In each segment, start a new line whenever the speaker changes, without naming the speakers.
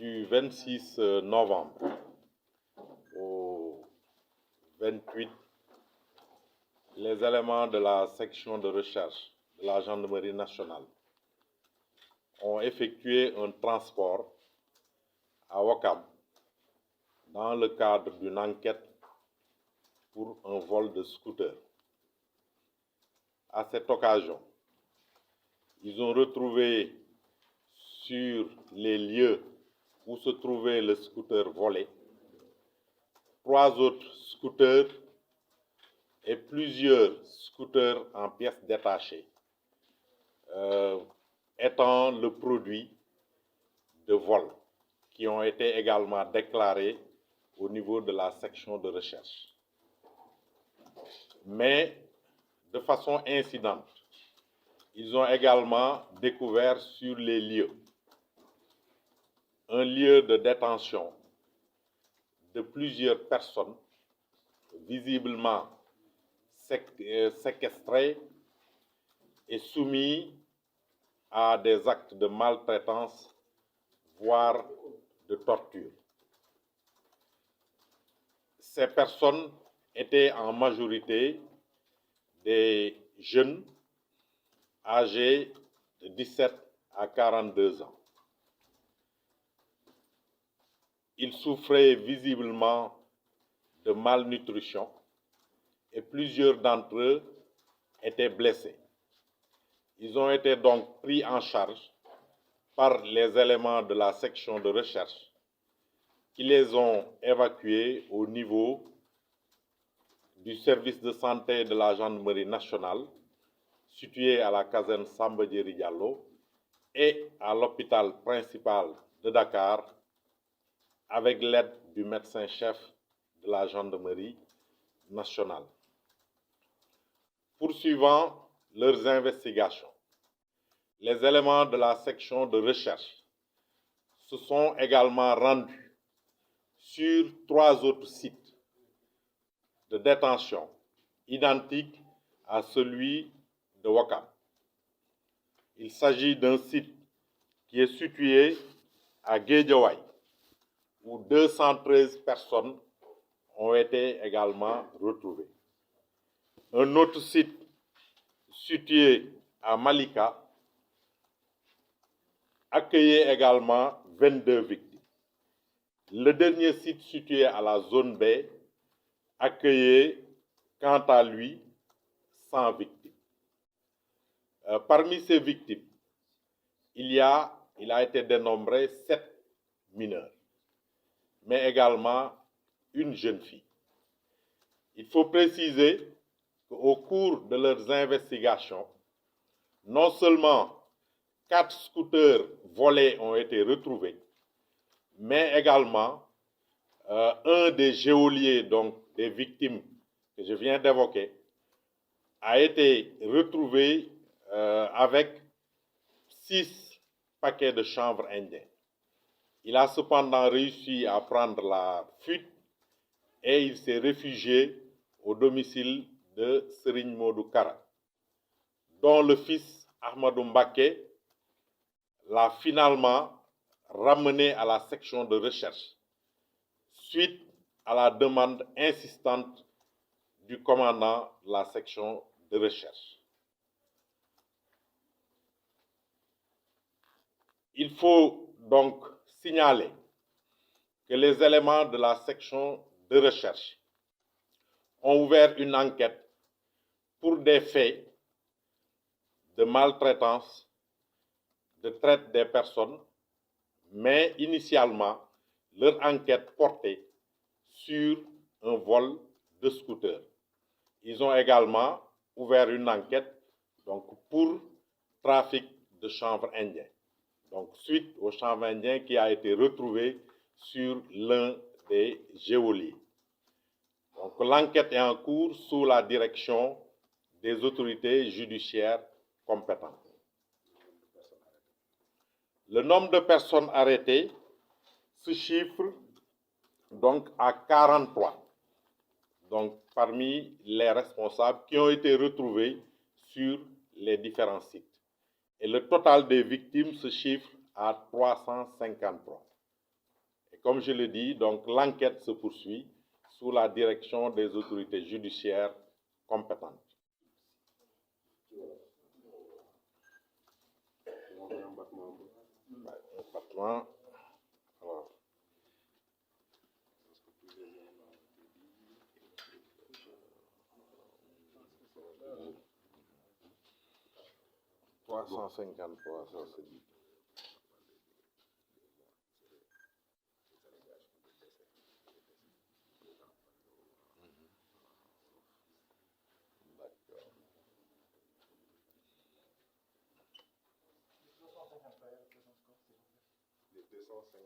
du 26 novembre au 28, les éléments de la section de recherche de la Gendarmerie nationale ont effectué un transport à Ouakam dans le cadre d'une enquête pour un vol de scooter. À cette occasion, ils ont retrouvé sur les lieux où se trouvait le scooter volé 3 autres scooters et plusieurs scooters en pièces détachées, étant le produit de vol, qui ont été également déclarés au niveau de la section de recherche. Mais de façon incidente, ils ont également découvert sur les lieux un lieu de détention de plusieurs personnes visiblement séquestrées et soumises à des actes de maltraitance, voire de torture. Ces personnes étaient en majorité des jeunes âgés de 17 à 42 ans. Ils souffraient visiblement de malnutrition et plusieurs d'entre eux étaient blessés. Ils ont été donc pris en charge par les éléments de la section de recherche qui les ont évacués au niveau du service de santé de la Gendarmerie nationale situé à la caserne Samba Diéry Diallo et à l'hôpital principal de Dakar avec l'aide du médecin-chef de la Gendarmerie nationale. Poursuivant leurs investigations, les éléments de la section de recherche se sont également rendus sur 3 autres sites de détention identiques à celui de Ouakam. Il s'agit d'un site qui est situé à Guédiawaye, où 213 personnes ont été également retrouvées. Un autre site situé à Malika accueillait également 22 victimes. Le dernier site situé à la zone B accueillait quant à lui 100 victimes. Parmi ces victimes, il a été dénombré 7 mineurs, mais également une jeune fille. Il faut préciser qu'au cours de leurs investigations, non seulement 4 scooters volés ont été retrouvés, mais également un des geôliers, donc des victimes que je viens d'évoquer, a été retrouvé avec 6 paquets de chanvre indien. Il a cependant réussi à prendre la fuite et il s'est réfugié au domicile de Serigne Modou Kara, dont le fils Ahmadou Mbaké l'a finalement ramené à la section de recherche suite à la demande insistante du commandant de la section de recherche. Il faut donc signaler que les éléments de la section de recherche ont ouvert une enquête pour des faits de maltraitance, de traite des personnes, mais initialement, leur enquête portait sur un vol de scooter. Ils ont également ouvert une enquête donc, pour trafic de chanvre indien. Donc, suite au chanvre indien qui a été retrouvé sur l'un des geôliers. Donc, l'enquête est en cours sous la direction des autorités judiciaires compétentes. Le nombre de personnes arrêtées se chiffre donc à 43. Donc, parmi les responsables qui ont été retrouvés sur les différents sites. Et le total des victimes se chiffre à 353. Et comme je l'ai dit, donc l'enquête se poursuit sous la direction des autorités judiciaires compétentes. Battement, alors. Trois 353, ça c'est dit.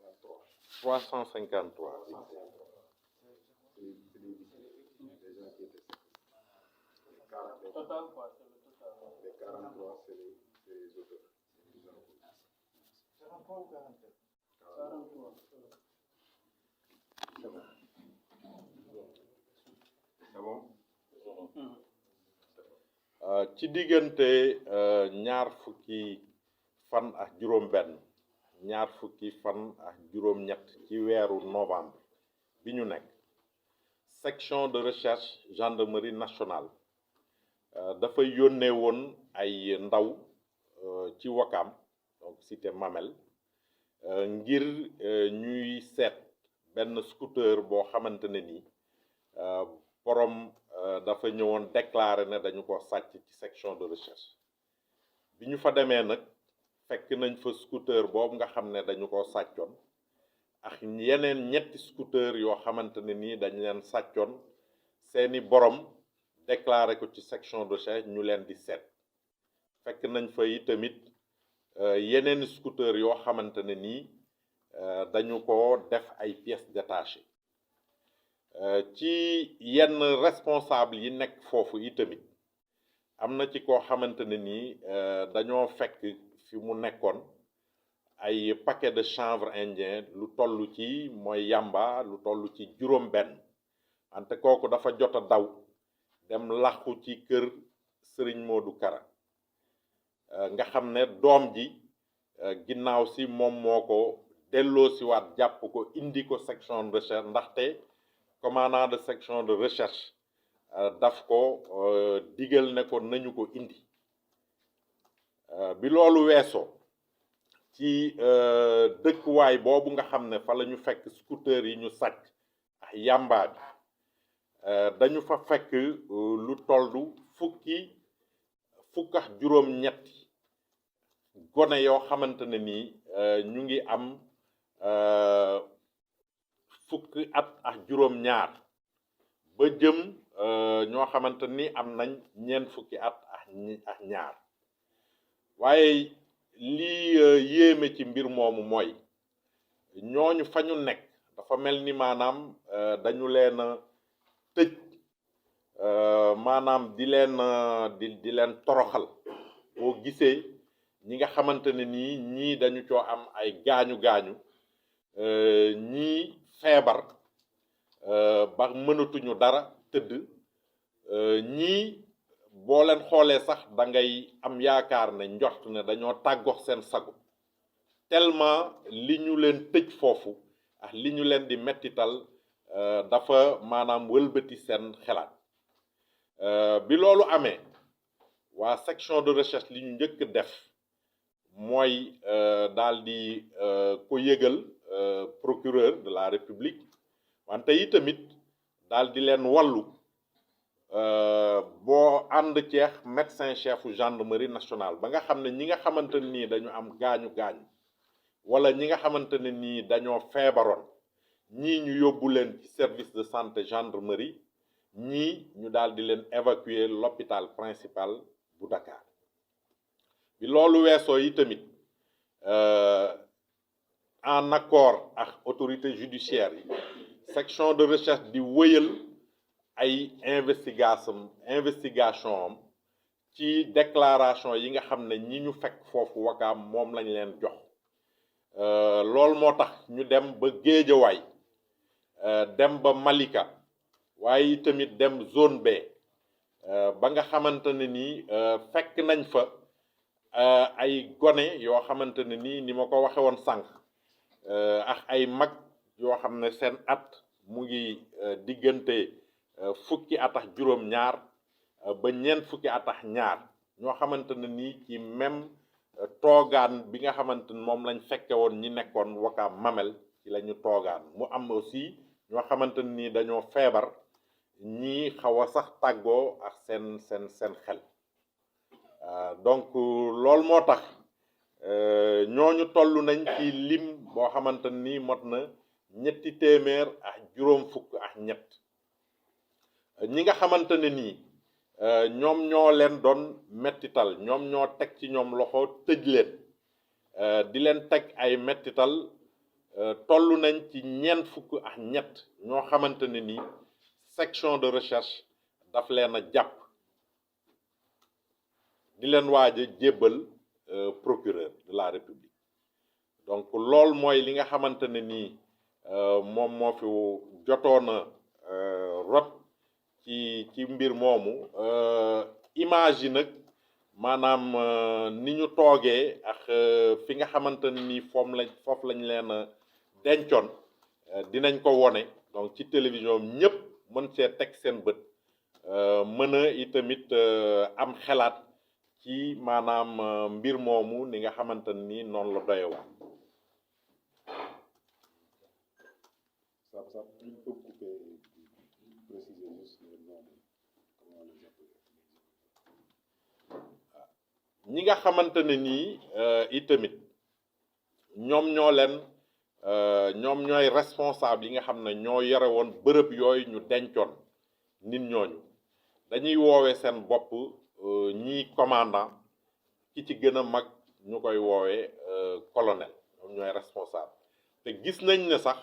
D'accord. 353.
Total quoi, c'est le total.
Les 43, c'est les auteurs.
43 ou 42 43.
C'est bon?
Ci diggante ñaar fukki fan ak juróom-benn ñaar fukki fan ak juróom-ñett ci weeru novembre bi ñu nekk section de recherche gendarmerie nationale dafa yónnee woon ay ndaw ci Ouakam donc cité Mamel ngir ñuy seet benn scooter boo xamante ne nii borom dafa ñëwoon déclarer ne dañu ko sàcc ci section de recherche bi ñu fa demee nag fekk nañ fa scooter boobu nga xam ne dañu ko sàccoon ak yeneen ñetti scooter yoo xamante ne nii dañu leen sàccoon seeni borom déclarer ko ci section de recherche ñu leen di seet fekk nañ fa yi tamit yeneen scooter yoo xamante ne nii dañu ko def ay pièces détachées ci yenn responsable yi nekk foofu yi tamit am na ci koo xamante ne nii dañoo fekk fi mu nekkoon ay paquet de chanvre indien lu toll ci mooy yamba lu toll ci juróom-benn wante kooku dafa jot a daw dem làqu ci kër Serigne Modou Kara nga xam ne doom ji ginnaaw si moom moo ko delloo si waat jàpp ko indi ko section de recherche ndaxte commandant de section de recherche daf ko digal ne ko nañu ko indi bi loolu weesoo ci dëkkuwaay boobu nga xam ne fa la ñu fekk scooter yi ñu sàcc ak yamba bi dañu fa fekk lu tollu fukk ak juróom-ñetti gone yoo xamante ne nii ñu ngi am fukki at ak juróom-ñaar ba jëm ñoo xamante ni am nañ ñeent fukki at ak ñaar waaye lii yéeme ci mbir moomu mooy ñooñu fa ñu nekk dafa mel ni maanaam dañu leen tëj maanaam di leen toroxal boo gisee ñi nga xamante ne nii ñii dañu coo am ay gaañu ñii feebar ba mënatuñu dara tëdd ñii boo leen xoolee sax da ngay am yaakaar ne njort ne dañoo tàggox seen sago tellement li ñu leen tëj foofu ak li ñu leen di mettital dafa maanaam wëlbati seen xelaat bi loolu amee waa section de recherche li ñu njëkk def mooy daal di ko yëgal procureur de la république wante yi tamit daal di leen wallu boo ànd ceex médecin chefu gendarmerie nationale ba nga xam ne ñi nga xamante ne nii dañu am gaañu wala ñi nga xamante ne nii dañoo feebaroon ñii ñu yóbbu leen ci service de santé gendarmerie ñii ñu daal di leen évacuer l'hôpital principal bu Dakar bi loolu weesoo yi tamit en accord ak autorité judiciaire yi section de recherche di wëyal ay investigation am ci déclaration yi nga xam ne ñi ñu fekk foofu Wakaam moom lañ leen jox loolu moo tax ñu dem ba Géejawaay dem ba Malika waaye tamit dem zone B ba nga xamante ne nii fekk nañ fa ay gone yoo xamante ne nii ni ma ko waxe woon sànq ak ay mag yoo xam ne seen at mu ngi diggante fukki at ak juróom-ñaar ba ñeent fukki at ak ñaar ñoo xamante ne nii ci même toogaan bi nga xamante ne moom lañ fekke woon ñi nekkoon Wakaam Mamel ci la ñu toogaan mu am aussi ñoo xamante ne nii dañoo feebar ñii xaw a sax tàggoo ak seen xel donc loolu moo tax ñooñu toll nañ ci lim boo xamante ni mot na ñetti téeméer ak juróom fukk ak ñett ñi nga xamante ne nii ñoom ñoo leen doon mettital ñoom ñoo teg ci ñoom loxo tëj leen di leen teg ay mettital toll nañ ci ñeent fukk ak ñett ñoo xamante ne nii section de recherche daf leen a jàpp di leen waaj a jébbal procureur de la République donc loolu mooy li nga xamante ne nii moom moo fi jotoon a rot ci mbir moomu image yi nag maanaam ni ñu toogee ak fi nga xamante ne nii foofu lañ leen dencoon dinañ ko wone donc ci télévision ñëpp mën see teg seen bët mën a itamit am xelaat ci maanaam mbir moomu ni nga xamante ni noonu la doyewaa.
Il faut couper, préciser juste les noms, comment on les appelle.
ñi nga xamante ne nii itamit ñoom ñooy responsable yi nga xam ne ñoo yore woon bërëb yooyu ñu dencoon nit ñooñu dañuy woowee seen bopp ñii commandant ki ci gën a mag ñu koy woowee colonel ñoom ñooy responsable te gis nañ ne sax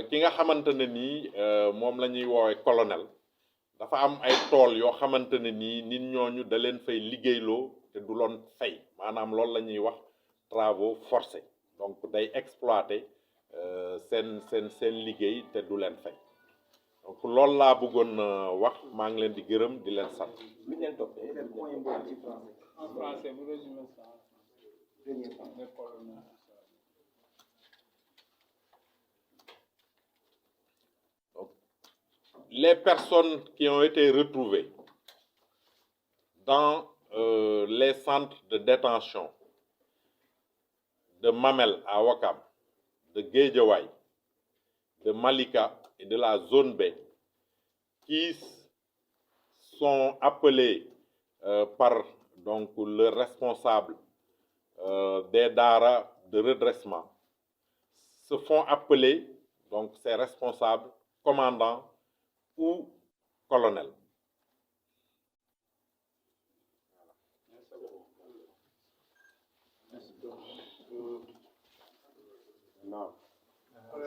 ki nga xamante ne nii moom la ñuy woowee colonel dafa am ay tool yoo xamante ne nii nit ñooñu da leen fay liggéeyloo te du loon fay maanaam loolu la ñuy wax travaux forcés donc day exploiter seen liggéey te du leen fay donc loolu laa bëggoon wax maa ngi leen di gërëm di leen sant.
En français, vous résumez ça. Les colonels.
Donc, les personnes qui ont été retrouvées dans les centres de détention de Mamel à Ouakam, de Guédiawaye, de Malika et de la zone B, qui sont appelés par donc le responsable des daara de redressement, se font appeler donc ces responsables commandants ou colonels.
Non.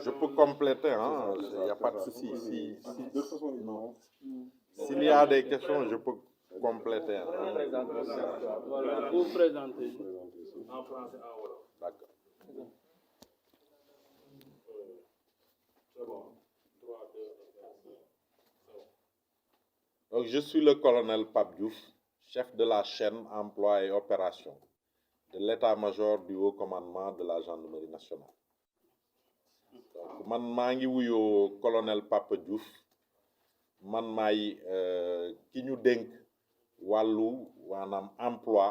Je peux compléter, hein, il n'y a pas de souci.
De toute façon, non.
S'il y a des questions, je peux compléter. Hein.
Voilà, vous présentez.
En français, en wolof.
D'accord.
C'est bon. 3, 2, 1.
Donc, je suis le colonel Pape Diouf, chef de la chaîne emploi et opération de l'état-major du haut commandement de la gendarmerie nationale. Donc, man maa ngi wuyoo colonel Pape Diouf man maay ki ñu dénk wàllu waanaam emploi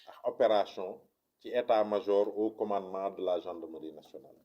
ak opération ci état-major au commandement de la gendarmerie nationale.